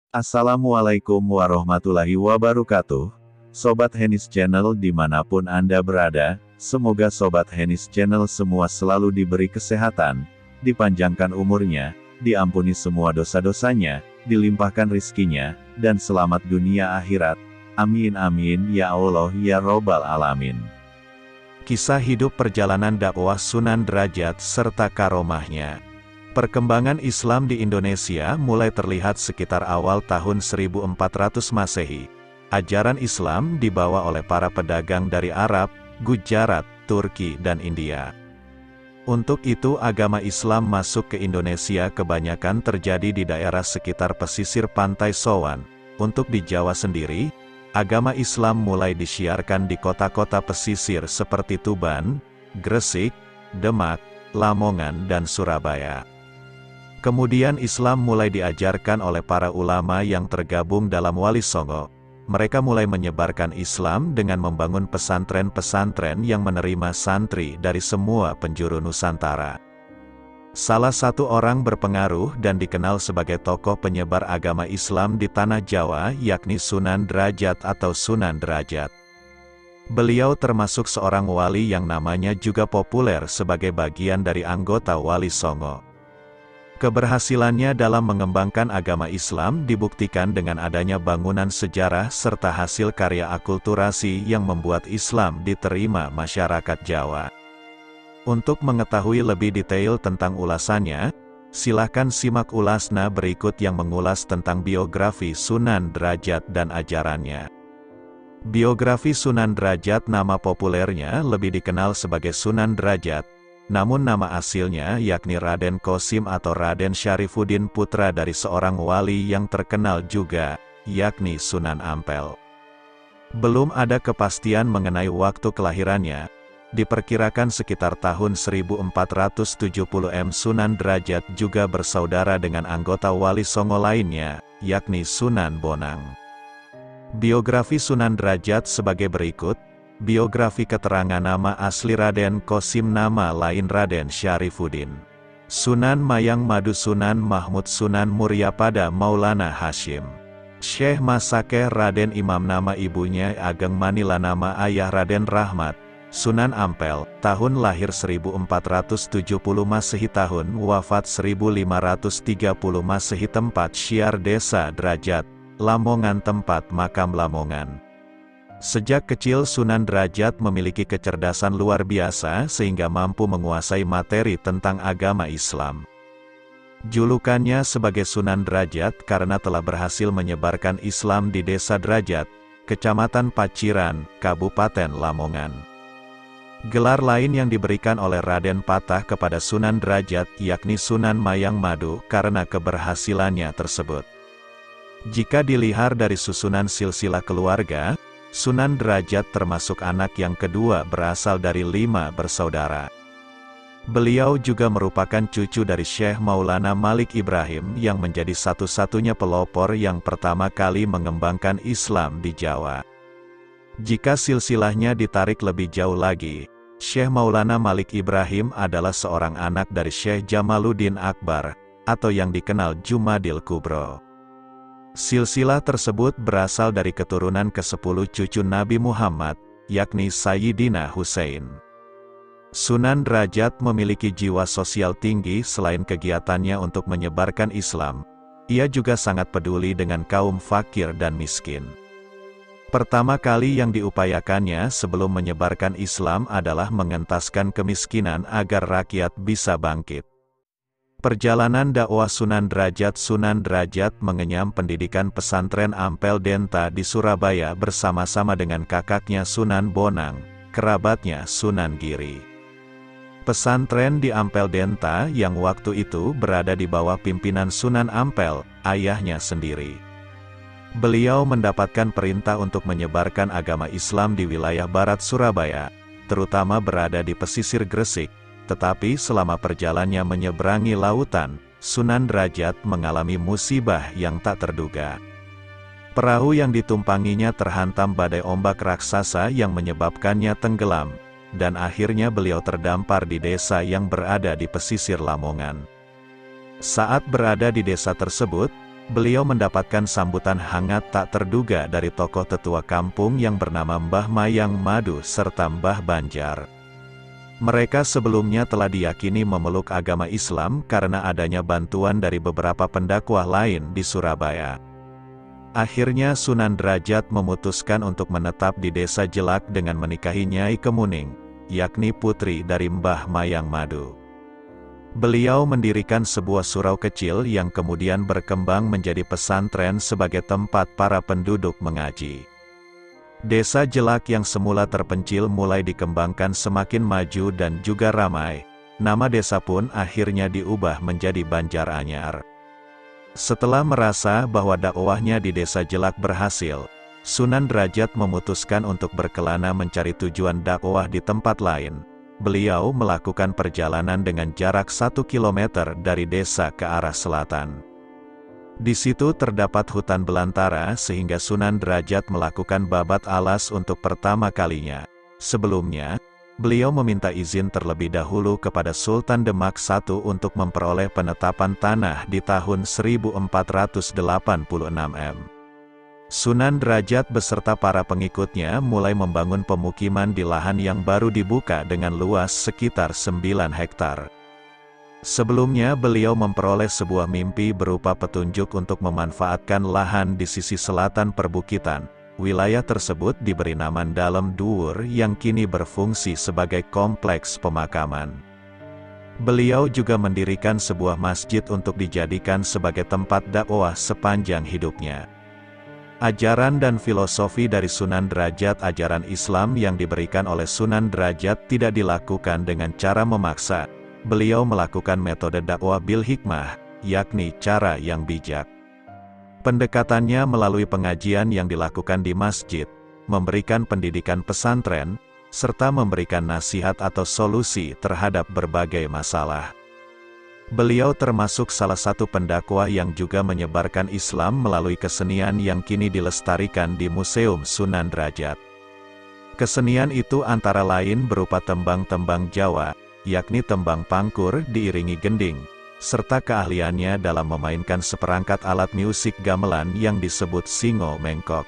Assalamualaikum warahmatullahi wabarakatuh. Sobat Henis Channel dimanapun Anda berada, semoga Sobat Henis Channel semua selalu diberi kesehatan, dipanjangkan umurnya, diampuni semua dosa-dosanya, dilimpahkan rizkinya, dan selamat dunia akhirat. Amin amin ya Allah ya Robbal Alamin. Kisah hidup perjalanan dakwah Sunan Derajat serta karomahnya. Perkembangan Islam di Indonesia mulai terlihat sekitar awal tahun 1400 Masehi. Ajaran Islam dibawa oleh para pedagang dari Arab, Gujarat, Turki dan India. Untuk itu agama Islam masuk ke Indonesia kebanyakan terjadi di daerah sekitar pesisir Pantai Sowan. Untuk di Jawa sendiri, agama Islam mulai disiarkan di kota-kota pesisir seperti Tuban, Gresik, Demak, Lamongan dan Surabaya. Kemudian Islam mulai diajarkan oleh para ulama yang tergabung dalam Wali Songo. Mereka mulai menyebarkan Islam dengan membangun pesantren-pesantren yang menerima santri dari semua penjuru Nusantara. Salah satu orang berpengaruh dan dikenal sebagai tokoh penyebar agama Islam di Tanah Jawa yakni Sunan Derajat atau Sunan Derajat. Beliau termasuk seorang wali yang namanya juga populer sebagai bagian dari anggota Wali Songo. Keberhasilannya dalam mengembangkan agama Islam dibuktikan dengan adanya bangunan sejarah serta hasil karya akulturasi yang membuat Islam diterima masyarakat Jawa. Untuk mengetahui lebih detail tentang ulasannya, silakan simak ulasna berikut yang mengulas tentang biografi Sunan Derajat dan ajarannya. Biografi Sunan Derajat nama populernya lebih dikenal sebagai Sunan Derajat, namun nama aslinya yakni Raden Qasim atau Raden Syarifuddin putra dari seorang wali yang terkenal juga, yakni Sunan Ampel. Belum ada kepastian mengenai waktu kelahirannya. Diperkirakan sekitar tahun 1470 Sunan Derajat juga bersaudara dengan anggota Wali Songo lainnya, yakni Sunan Bonang. Biografi Sunan Derajat sebagai berikut. Biografi keterangan nama asli Raden Qasim, nama lain Raden Syarifuddin. Sunan Mayang Madu Sunan Mahmud Sunan Muryapada Maulana Hashim. Syekh Masakeh Raden Imam, nama ibunya Ageng Manila, nama ayah Raden Rahmat. Sunan Ampel, tahun lahir 1470 Masehi, tahun wafat 1530 Masehi, tempat syiar Desa Derajat, Lamongan, tempat makam Lamongan. Sejak kecil Sunan Derajat memiliki kecerdasan luar biasa sehingga mampu menguasai materi tentang agama Islam. Julukannya sebagai Sunan Derajat karena telah berhasil menyebarkan Islam di Desa Derajat, Kecamatan Paciran, Kabupaten Lamongan. Gelar lain yang diberikan oleh Raden Patah kepada Sunan Derajat yakni Sunan Mayang Madu karena keberhasilannya tersebut. Jika dilihat dari susunan silsilah keluarga, Sunan Derajat termasuk anak yang kedua berasal dari 5 bersaudara. Beliau juga merupakan cucu dari Syekh Maulana Malik Ibrahim yang menjadi satu-satunya pelopor yang pertama kali mengembangkan Islam di Jawa. Jika silsilahnya ditarik lebih jauh lagi, Syekh Maulana Malik Ibrahim adalah seorang anak dari Syekh Jamaluddin Akbar, atau yang dikenal Jumadil Kubro. Silsilah tersebut berasal dari keturunan ke-10 cucu Nabi Muhammad, yakni Sayyidina Husain. Sunan Derajat memiliki jiwa sosial tinggi. Selain kegiatannya untuk menyebarkan Islam, ia juga sangat peduli dengan kaum fakir dan miskin. Pertama kali yang diupayakannya sebelum menyebarkan Islam adalah mengentaskan kemiskinan agar rakyat bisa bangkit. Perjalanan dakwah Sunan Derajat mengenyam pendidikan pesantren Ampel Denta di Surabaya bersama-sama dengan kakaknya Sunan Bonang, kerabatnya Sunan Giri. Pesantren di Ampel Denta yang waktu itu berada di bawah pimpinan Sunan Ampel, ayahnya sendiri. Beliau mendapatkan perintah untuk menyebarkan agama Islam di wilayah barat Surabaya, terutama berada di pesisir Gresik, tetapi selama perjalanannya menyeberangi lautan, Sunan Derajat mengalami musibah yang tak terduga. Perahu yang ditumpanginya terhantam badai ombak raksasa yang menyebabkannya tenggelam, dan akhirnya beliau terdampar di desa yang berada di pesisir Lamongan. Saat berada di desa tersebut, beliau mendapatkan sambutan hangat tak terduga dari tokoh tetua kampung yang bernama Mbah Mayang Madu serta Mbah Banjar. Mereka sebelumnya telah diyakini memeluk agama Islam karena adanya bantuan dari beberapa pendakwah lain di Surabaya. Akhirnya Sunan Derajat memutuskan untuk menetap di Desa Jelak dengan menikahi Nyai Kemuning, yakni putri dari Mbah Mayang Madu. Beliau mendirikan sebuah surau kecil yang kemudian berkembang menjadi pesantren sebagai tempat para penduduk mengaji. Desa Jelak yang semula terpencil mulai dikembangkan semakin maju dan juga ramai. Nama desa pun akhirnya diubah menjadi Banjaranyar. Setelah merasa bahwa dakwahnya di Desa Jelak berhasil, Sunan Derajat memutuskan untuk berkelana mencari tujuan dakwah di tempat lain. Beliau melakukan perjalanan dengan jarak 1 km dari desa ke arah selatan. Di situ terdapat hutan belantara sehingga Sunan Derajat melakukan babat alas untuk pertama kalinya. Sebelumnya, beliau meminta izin terlebih dahulu kepada Sultan Demak I untuk memperoleh penetapan tanah di tahun 1486 m. Sunan Derajat beserta para pengikutnya mulai membangun pemukiman di lahan yang baru dibuka dengan luas sekitar 9 hektar. Sebelumnya beliau memperoleh sebuah mimpi berupa petunjuk untuk memanfaatkan lahan di sisi selatan perbukitan. Wilayah tersebut diberi nama Dalem Dhuwur yang kini berfungsi sebagai kompleks pemakaman. Beliau juga mendirikan sebuah masjid untuk dijadikan sebagai tempat dakwah sepanjang hidupnya. Ajaran dan filosofi dari Sunan Derajat. Ajaran Islam yang diberikan oleh Sunan Derajat tidak dilakukan dengan cara memaksa. Beliau melakukan metode dakwah bil hikmah, yakni cara yang bijak. Pendekatannya melalui pengajian yang dilakukan di masjid, memberikan pendidikan pesantren, serta memberikan nasihat atau solusi terhadap berbagai masalah. Beliau termasuk salah satu pendakwah yang juga menyebarkan Islam melalui kesenian yang kini dilestarikan di Museum Sunan Derajat. Kesenian itu antara lain berupa tembang-tembang Jawa, yakni tembang pangkur diiringi gending, serta keahliannya dalam memainkan seperangkat alat musik gamelan yang disebut singo mengkok.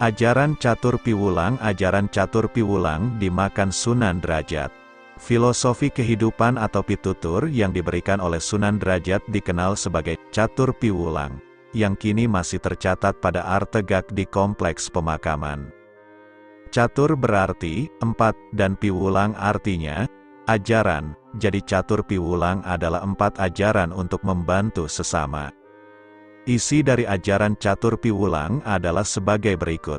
Ajaran catur piwulang. Ajaran catur piwulang dimakan Sunan Derajat. Filosofi kehidupan atau pitutur yang diberikan oleh Sunan Derajat dikenal sebagai catur piwulang, yang kini masih tercatat pada Artegak di kompleks pemakaman. Catur berarti 4 dan piwulang artinya ajaran, jadi catur piwulang adalah 4 ajaran untuk membantu sesama. Isi dari ajaran catur piwulang adalah sebagai berikut.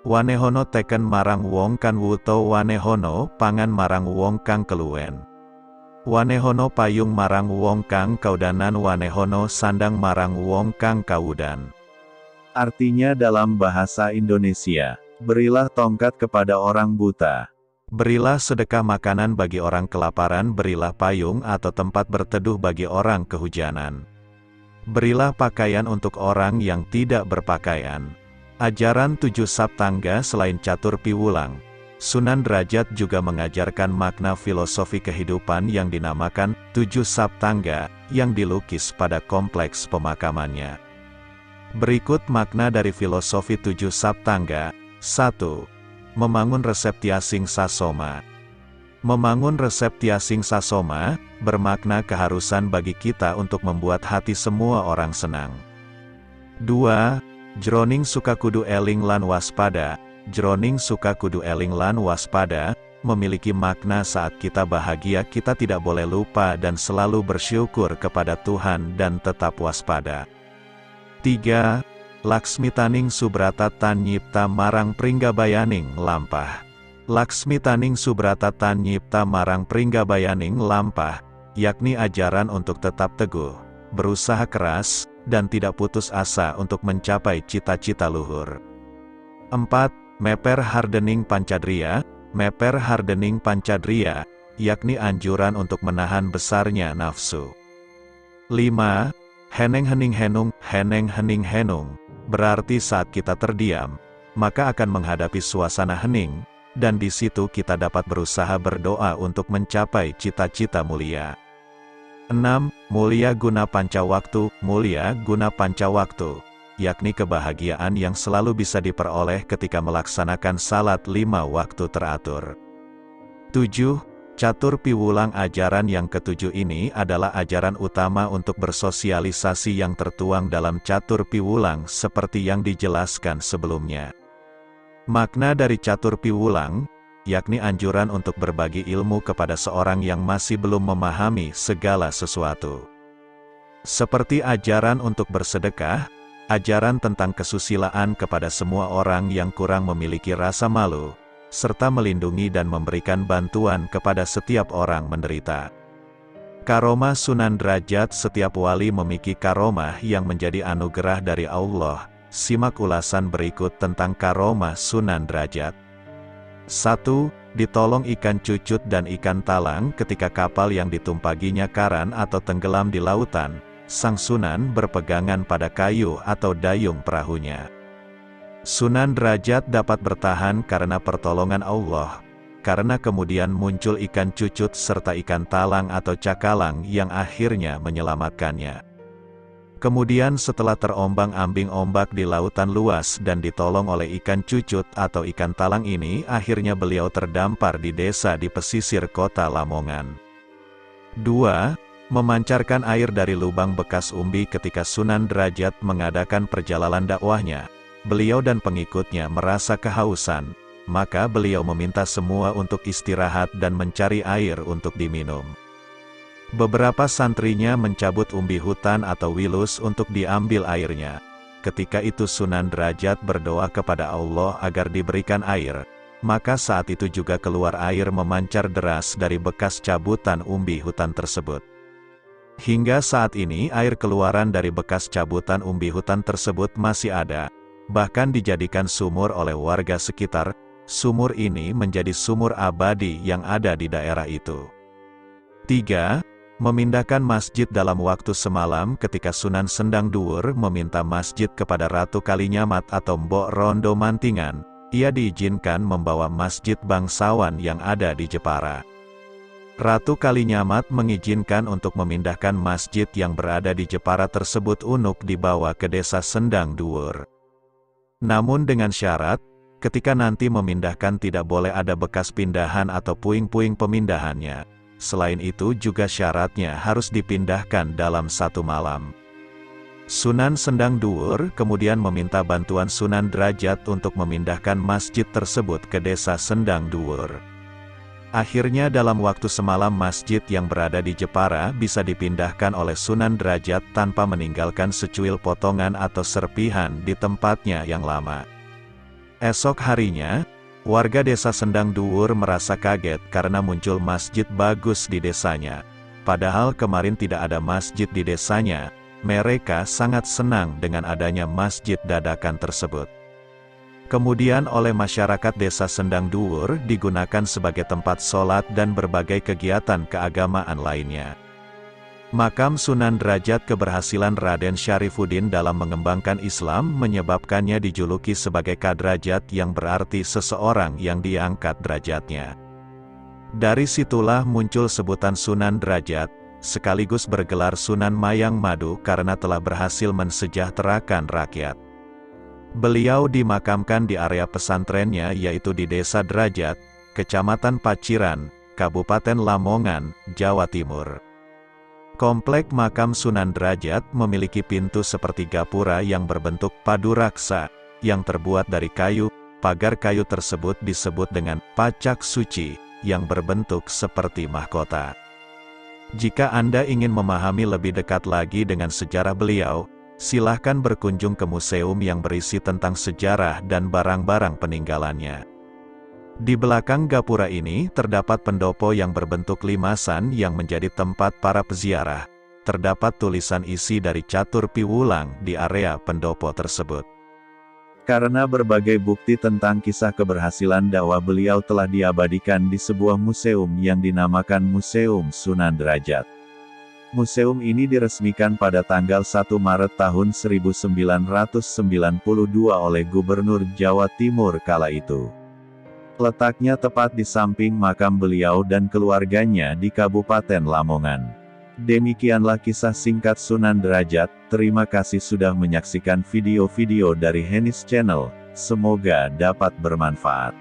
Wanehono teken marang wong kan wuto wanehono pangan marang wong kang keluwen. Wanehono payung marang wong kang kaudanan wanehono sandang marang wong kang kawudan. Artinya dalam bahasa Indonesia, berilah tongkat kepada orang buta. Berilah sedekah makanan bagi orang kelaparan, berilah payung atau tempat berteduh bagi orang kehujanan. Berilah pakaian untuk orang yang tidak berpakaian. Ajaran 7 Saptangga. Selain catur piwulang, Sunan Derajat juga mengajarkan makna filosofi kehidupan yang dinamakan 7 Saptangga, yang dilukis pada kompleks pemakamannya. Berikut makna dari filosofi 7 Saptangga. 1. Membangun reseptiasing sasoma. Membangun reseptiasing sasoma, bermakna keharusan bagi kita untuk membuat hati semua orang senang. 2. Jroning suka kudu eling lan waspada. Jroning suka kudu eling lan waspada, memiliki makna saat kita bahagia kita tidak boleh lupa dan selalu bersyukur kepada Tuhan dan tetap waspada. 3. Laksmitaning subrata tan nyipta marang pringgabayaning lampah. Laksmitaning subrata tan nyipta marang pringgabayaning lampah, yakni ajaran untuk tetap teguh, berusaha keras, dan tidak putus asa untuk mencapai cita-cita luhur. 4. Meper hardening pancadria. Meper hardening pancadria, yakni anjuran untuk menahan besarnya nafsu. 5. Heneng hening henung. Heneng hening henung, berarti saat kita terdiam, maka akan menghadapi suasana hening, dan di situ kita dapat berusaha berdoa untuk mencapai cita-cita mulia. 6. Mulia guna pancawaktu. Mulia guna pancawaktu, yakni kebahagiaan yang selalu bisa diperoleh ketika melaksanakan salat 5 waktu teratur. 7. Catur piwulang. Ajaran yang ketujuh ini adalah ajaran utama untuk bersosialisasi yang tertuang dalam catur piwulang seperti yang dijelaskan sebelumnya. Makna dari catur piwulang, yakni anjuran untuk berbagi ilmu kepada seorang yang masih belum memahami segala sesuatu. Seperti ajaran untuk bersedekah, ajaran tentang kesusilaan kepada semua orang yang kurang memiliki rasa malu, serta melindungi dan memberikan bantuan kepada setiap orang menderita. Karomah Sunan Derajat. Setiap wali memiliki karomah yang menjadi anugerah dari Allah. Simak ulasan berikut tentang karomah Sunan Derajat. 1. Ditolong ikan cucut dan ikan talang ketika kapal yang ditumpaginya karan atau tenggelam di lautan. Sang Sunan berpegangan pada kayu atau dayung perahunya. Sunan Derajat dapat bertahan karena pertolongan Allah, karena kemudian muncul ikan cucut serta ikan talang atau cakalang yang akhirnya menyelamatkannya. Kemudian setelah terombang-ambing ombak di lautan luas dan ditolong oleh ikan cucut atau ikan talang ini, akhirnya beliau terdampar di desa di pesisir kota Lamongan. 2. Memancarkan air dari lubang bekas umbi. Ketika Sunan Derajat mengadakan perjalanan dakwahnya, beliau dan pengikutnya merasa kehausan, maka beliau meminta semua untuk istirahat dan mencari air untuk diminum. Beberapa santrinya mencabut umbi hutan atau wilus untuk diambil airnya. Ketika itu Sunan Derajat berdoa kepada Allah agar diberikan air, maka saat itu juga keluar air memancar deras dari bekas cabutan umbi hutan tersebut. Hingga saat ini air keluaran dari bekas cabutan umbi hutan tersebut masih ada, bahkan dijadikan sumur oleh warga sekitar. Sumur ini menjadi sumur abadi yang ada di daerah itu. 3. Memindahkan masjid dalam waktu semalam. Ketika Sunan Sendang Duur meminta masjid kepada Ratu Kalinyamat atau Mbok Rondo Mantingan, ia diizinkan membawa masjid bangsawan yang ada di Jepara. Ratu Kalinyamat mengizinkan untuk memindahkan masjid yang berada di Jepara tersebut untuk dibawa ke desa Sendang Duur. Namun dengan syarat, ketika nanti memindahkan tidak boleh ada bekas pindahan atau puing-puing pemindahannya. Selain itu juga syaratnya harus dipindahkan dalam 1 malam. Sunan Sendang Duur kemudian meminta bantuan Sunan Derajat untuk memindahkan masjid tersebut ke desa Sendang Duur. Akhirnya dalam waktu semalam masjid yang berada di Jepara bisa dipindahkan oleh Sunan Derajat tanpa meninggalkan secuil potongan atau serpihan di tempatnya yang lama. Esok harinya, warga desa Sendang Duur merasa kaget karena muncul masjid bagus di desanya. Padahal kemarin tidak ada masjid di desanya, mereka sangat senang dengan adanya masjid dadakan tersebut. Kemudian oleh masyarakat desa Sendang Duur digunakan sebagai tempat sholat dan berbagai kegiatan keagamaan lainnya. Makam Sunan Derajat. Keberhasilan Raden Syarifuddin dalam mengembangkan Islam menyebabkannya dijuluki sebagai Kadrajat, yang berarti seseorang yang diangkat derajatnya. Dari situlah muncul sebutan Sunan Derajat, sekaligus bergelar Sunan Mayang Madu karena telah berhasil mensejahterakan rakyat. Beliau dimakamkan di area pesantrennya yaitu di Desa Derajat, Kecamatan Paciran, Kabupaten Lamongan, Jawa Timur. Komplek makam Sunan Derajat memiliki pintu seperti gapura yang berbentuk padu raksa, yang terbuat dari kayu. Pagar kayu tersebut disebut dengan pacak suci, yang berbentuk seperti mahkota. Jika Anda ingin memahami lebih dekat lagi dengan sejarah beliau, silahkan berkunjung ke museum yang berisi tentang sejarah dan barang-barang peninggalannya. Di belakang gapura ini terdapat pendopo yang berbentuk limasan yang menjadi tempat para peziarah. Terdapat tulisan isi dari catur piwulang di area pendopo tersebut. Karena berbagai bukti tentang kisah keberhasilan dakwah beliau telah diabadikan di sebuah museum yang dinamakan Museum Sunan Derajat. Museum ini diresmikan pada tanggal 1 Maret tahun 1992 oleh Gubernur Jawa Timur kala itu. Letaknya tepat di samping makam beliau dan keluarganya di Kabupaten Lamongan. Demikianlah kisah singkat Sunan Derajat. Terima kasih sudah menyaksikan video-video dari Hennis Channel. Semoga dapat bermanfaat.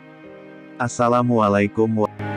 Assalamualaikum warahmatullahi wabarakatuh.